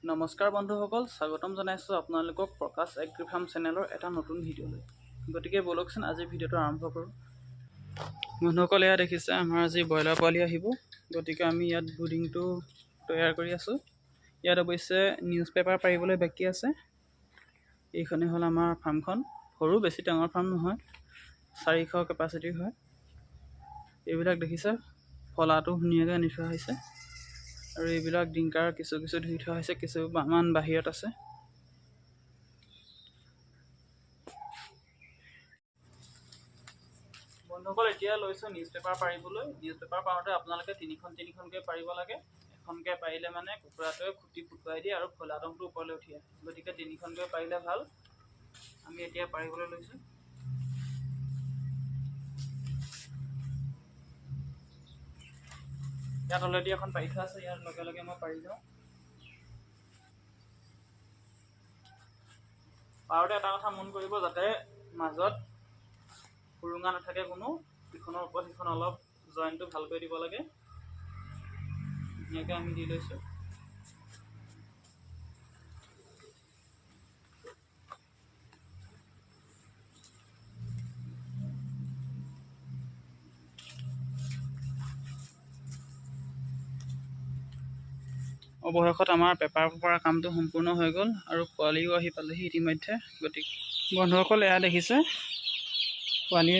নমস্কাৰ বন্ধুসকল, স্বাগতম জনাইছোঁ আপোনালোকক প্ৰকাশ এগ্ৰি ফাৰ্ম চেনেলৰ এটা নতুন ভিডিঅ'লৈ। গতিকে বলকচোন আজি ভিডিঅ'টো আৰম্ভ কৰোঁ। বন্ধুসকল, এয়া দেখিছে আমাৰ আজি ব্ৰইলাৰ পোৱালি আহিব। গতিকে আমি ইয়াত ব্ৰুডিংটো তৈয়াৰ কৰি আছোঁ। ইয়াত অৱশ্যে নিউজ পেপাৰ পাৰিবলৈ বাকী আছে। এইখনেই হ'ল আমাৰ ফাৰ্মখন। সৰু বেছি ডাঙৰ ফাৰ্ম নহয়, 400 কেপাচিটিৰ হয়। এইবিলাক দেখিছে ফলাটো ধুনীয়াকৈ আনি থোৱা হৈছে। আৰু এইবিলাক ডিংকাৰ কিছু ধুই থোৱা হৈছে, কিছুমান বাহিৰত আছে। বন্ধুসকল, এতিয়া লৈছোঁ নিউজ পেপাৰ পাৰিবলৈ। নিউজ পেপাৰ পাৰোঁতে আপোনালোকে তিনিখনকৈ পাৰিব লাগে। এখনকৈ পাৰিলে মানে কুকুৰাটোৱে খুটি ফুটুৱাই দিয়ে আৰু ফলাটোংটো ওপৰলৈ উঠি আহে। গতিকে তিনিখনকৈ পাৰিলে ভাল। আমি এতিয়া পাৰিবলৈ লৈছোঁ। ইয়াত অলৰেডি এখন পাৰি থোৱা আছে, ইয়াৰ লগে লগে মই পাৰি যাওঁ। পাৰোঁতে এটা কথা মন কৰিব, যাতে মাজত সুৰুঙা নাথাকে কোনো। ইখনৰ ওপৰত সিখন অলপ জইনটো ভালকৈ দিব লাগে। ধুনীয়াকৈ আমি দি লৈছোঁ। অৱশেষত আমাৰ পেপাৰ পৰা কামটো সম্পূৰ্ণ হৈ গ'ল আৰু পোৱালিও আহি পালেহি ইতিমধ্যে। গতিকে বন্ধুসকল, এয়া দেখিছে পোৱালি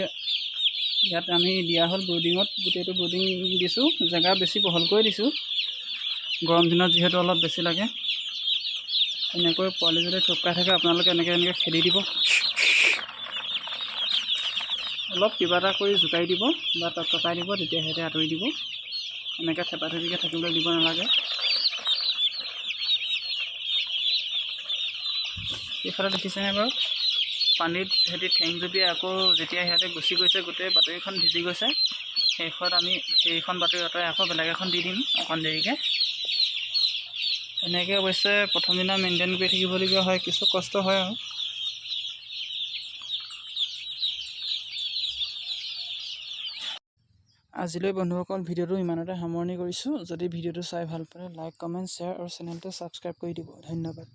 ইয়াত আমি দিয়া হ'ল ব্ৰুডিঙত। গোটেইটো ব্ৰুডিং দিছোঁ, জেগা বেছি বহলকৈ দিছোঁ। গৰম দিনত যিহেতু অলপ বেছি লাগে। এনেকৈ পোৱালি যদি থুপকাই থাকে আপোনালোকে এনেকৈ খেদি দিব। অলপ কিবা এটা কৰি জোকাৰি দিব বা টকাই দিব, তেতিয়া সিহঁতে আঁতৰি দিব। এনেকৈ থেপাথেপিকৈ থাকিবলৈ দিব নালাগে। এইফালে দেখিছেনে বাৰু, পানীত সিহঁতি ঠেং জুপিয়াই আকৌ যেতিয়া সিহঁতে গুচি গৈছে, গোটেই বাতৰিখন ভিজি গৈছে। শেষত আমি সেইখন বাতৰি আঁতৰাই আকৌ বেলেগ এখন দি দিম অকণ দেৰিকৈ। এনেকৈ অৱশ্যে প্ৰথম দিনা মেইনটেইন কৰি থাকিবলগীয়া হয়, কিছু কষ্ট হয় আৰু। আজিলৈ বন্ধুসকল ভিডিঅ'টো ইমানতে সামৰণি কৰিছোঁ। যদি ভিডিঅ'টো চাই ভাল পায়, লাইক, কমেণ্ট, শ্বেয়াৰ আৰু চেনেলটো ছাবস্ক্ৰাইব কৰি দিব। ধন্যবাদ।